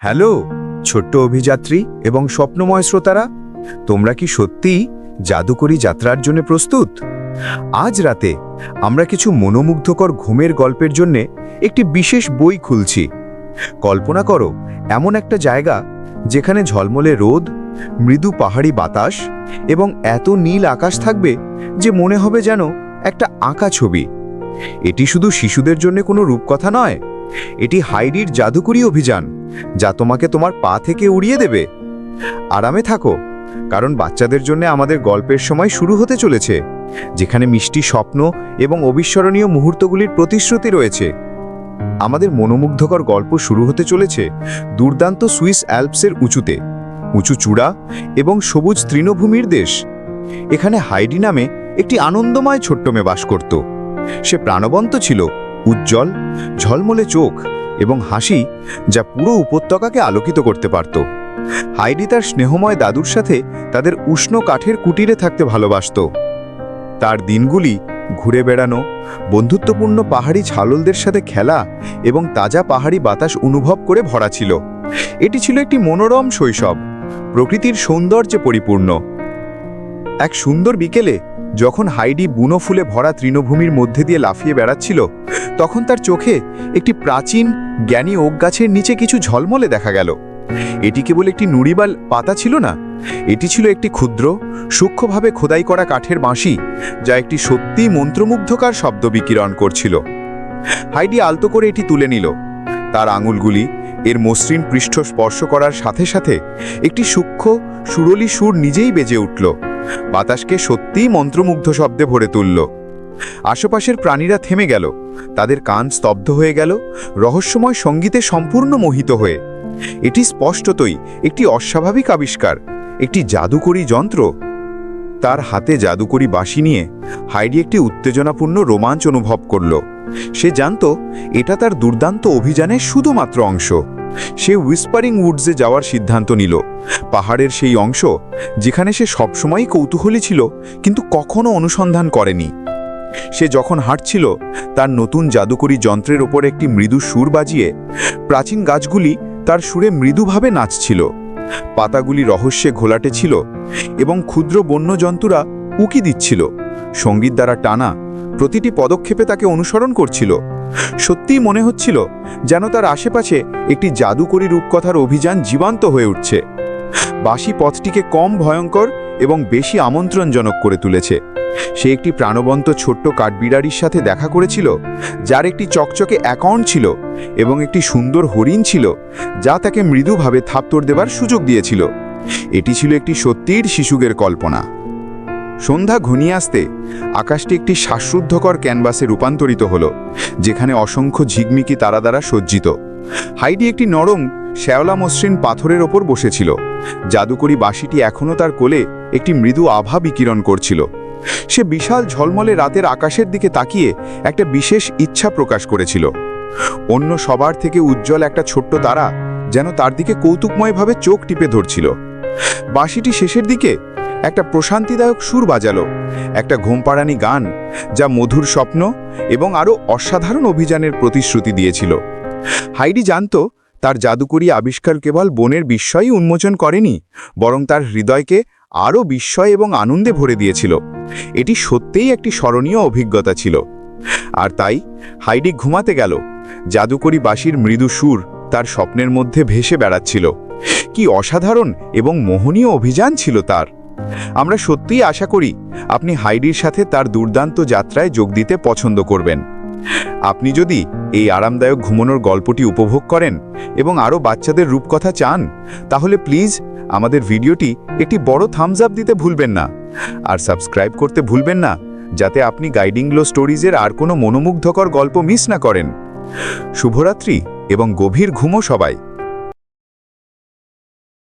Hello ছোট্ট অভিযাত্রী এবং স্বপ্নময় শ্রোতারা, তোমরা কি সত্যিই জাদুকরী যাত্রার জন্য প্রস্তুত? আজ রাতে আমরা কিছু মনোমুগ্ধকর ঘুমের গল্পের জন্য একটি বিশেষ বই খুলছি। কল্পনা করো এমন একটা জায়গা যেখানে ঝলমলে রোদ, মৃদু পাহাড়ি বাতাস এবং এত নীল আকাশ থাকবে যে মনে হবে যেন একটা আঁকা ছবি। এটি শুধু শিশুদের জন্য কোনো রূপকথা নয়, এটি হাইডির জাদুকরী অভিযান যা তোমাকে তোমার পা থেকে উড়িয়ে দেবে। আরামে থাকো, কারণ বাচ্চাদের জন্য আমাদের গল্পের সময় শুরু হতে চলেছে, যেখানে মিষ্টি স্বপ্ন এবং অবিস্মরণীয় মুহূর্তগুলির প্রতিশ্রুতি রয়েছে। আমাদের মনোমুগ্ধকর গল্প শুরু হতে চলেছে দুর্দান্ত সুইস অ্যালপসের উঁচুতে, উঁচু চূড়া এবং সবুজ তৃণভূমির দেশ। এখানে হাইডি নামে একটি আনন্দময় ছোট্ট মেয়ে বাস করত। সে প্রাণবন্ত ছিল, উজ্জ্বল, ঝলমলে চোখ এবং হাসি যা পুরো উপত্যকাকে আলোকিত করতে পারত। হাইডি তার স্নেহময় দাদুর সাথে তাদের উষ্ণ কাঠের কুটিরে থাকতে ভালোবাসত। তার দিনগুলি ঘুরে বেড়ানো, বন্ধুত্বপূর্ণ পাহাড়ি ছাললদের সাথে খেলা এবং তাজা পাহাড়ি বাতাস অনুভব করে ভরা ছিল। এটি ছিল একটি মনোরম শৈশব, প্রকৃতির সৌন্দর্যে পরিপূর্ণ। এক সুন্দর বিকেলে যখন হাইডি বুনো ফুলে ভরা তৃণভূমির মধ্যে দিয়ে লাফিয়ে বেড়াচ্ছিল, তখন তার চোখে একটি প্রাচীন জ্ঞানী ওক গাছের নিচে কিছু ঝলমলে দেখা গেল। এটি কেবল একটি নুড়িবাল পাতা ছিল না, এটি ছিল একটি ক্ষুদ্র, সূক্ষ্মভাবে খোদাই করা কাঠের বাঁশি যা একটি সত্যি মন্ত্রমুগ্ধকর শব্দ বিকিরণ করছিল। হাইডি আলতো করে এটি তুলে নিল। তার আঙুলগুলি এর মসৃণ পৃষ্ঠ স্পর্শ করার সাথে সাথে একটি সূক্ষ্ম সুরলি সুর নিজেই বেজে উঠল, বাতাসকে সত্যিই মন্ত্রমুগ্ধ শব্দে ভরে তুলল। আশেপাশের প্রাণীরা থেমে গেল, তাদের কান স্তব্ধ হয়ে গেল, রহস্যময় সঙ্গীতে সম্পূর্ণ মোহিত হয়ে। এটি স্পষ্টতই একটি অস্বাভাবিক আবিষ্কার, একটি জাদুকরী যন্ত্র। তার হাতে জাদুকরী বাঁশি নিয়ে হাইডি একটি উত্তেজনাপূর্ণ রোমাঞ্চ অনুভব করল। সে জানত এটা তার দুর্দান্ত অভিযানের শুধুমাত্র অংশ। সে হুইসপারিং উডসে যাওয়ার সিদ্ধান্ত নিল, পাহাড়ের সেই অংশ যেখানে সে সবসময়ই কৌতূহলী ছিল কিন্তু কখনো অনুসন্ধান করেনি। সে যখন হাঁটছিল, তার নতুন জাদুকরী যন্ত্রের ওপর একটি মৃদু সুর বাজিয়ে প্রাচীন গাছগুলি তার সুরে মৃদুভাবে নাচছিল। পাতাগুলি রহস্যে ঘোলাটে ছিল এবং ক্ষুদ্র বন্যজন্তুরা উকি দিচ্ছিল, সঙ্গীত দ্বারা টানা। প্রতিটি পদক্ষেপে তাকে অনুসরণ করছিল। সত্যিই মনে হচ্ছিল যেন তার আশেপাশে একটি জাদুকরী রূপকথার অভিযান জীবন্ত হয়ে উঠছে। বাঁশি পথটিকে কম ভয়ঙ্কর এবং বেশি আমন্ত্রণজনক করে তুলেছে। সে একটি প্রাণবন্ত ছোট্ট কাঠবিড়ালির সাথে দেখা করেছিল, যার একটি চকচকে অ্যাকাউন্ট ছিল এবং একটি সুন্দর হরিণ ছিল যা তাকে মৃদুভাবে থাপ্পড় দেবার সুযোগ দিয়েছিল। এটি ছিল একটি সত্যির শিশুদের কল্পনা। সন্ধ্যা ঘনিয়ে আসতে আকাশটি একটি শ্বাসরুদ্ধকর ক্যানভাসে রূপান্তরিত হলো, যেখানে অসংখ্য ঝিকমিকি তারা দ্বারা সজ্জিত। হাইডি একটি নরম শ্যাওলা মসৃণ পাথরের ওপর বসেছিল। জাদুকরী বাঁশিটি এখনও তার কোলে একটি মৃদু আভা বিকিরণ করছিল। সে বিশাল ঝলমলে রাতের আকাশের দিকে তাকিয়ে একটা বিশেষ ইচ্ছা প্রকাশ করেছিল। অন্য সবার থেকে উজ্জ্বল একটা ছোট্ট তারা যেন তার দিকে কৌতুকময়ভাবে চোখ টিপে ধরছিল। বাঁশিটি শেষের দিকে একটা প্রশান্তিদায়ক সুর বাজালো, একটা ঘুমপাড়ানি গান যা মধুর স্বপ্ন এবং আরও অসাধারণ অভিযানের প্রতিশ্রুতি দিয়েছিল। হাইডি জানত তার জাদুকরী আবিষ্কার কেবল বনের বিস্ময়ই উন্মোচন করেনি, বরং তার হৃদয়কে আরও বিস্ময় এবং আনন্দে ভরে দিয়েছিল। এটি সত্যিই একটি স্মরণীয় অভিজ্ঞতা ছিল। আর তাই হাইডি ঘুমাতে গেল, জাদুকরী বাঁশির মৃদু সুর তার স্বপ্নের মধ্যে ভেসে বেড়াচ্ছিল। কি অসাধারণ এবং মোহনীয় অভিযান ছিল তার! আমরা সত্যিই আশা করি আপনি হাইডির সাথে তার দুর্দান্ত যাত্রায় যোগ দিতে পছন্দ করবেন। আপনি যদি এই আরামদায়ক ঘুমানোর গল্পটি উপভোগ করেন এবং আরও বাচ্চাদের রূপকথা চান, তাহলে প্লিজ আমাদের ভিডিওটি একটি বড় থামস আপ দিতে ভুলবেন না, আর সাবস্ক্রাইব করতে ভুলবেন না, যাতে আপনি গাইডিং গ্লো স্টোরিজের আর কোনো মনোমুগ্ধকর গল্প মিস না করেন। শুভরাত্রি এবং গভীর ঘুমো সবাই।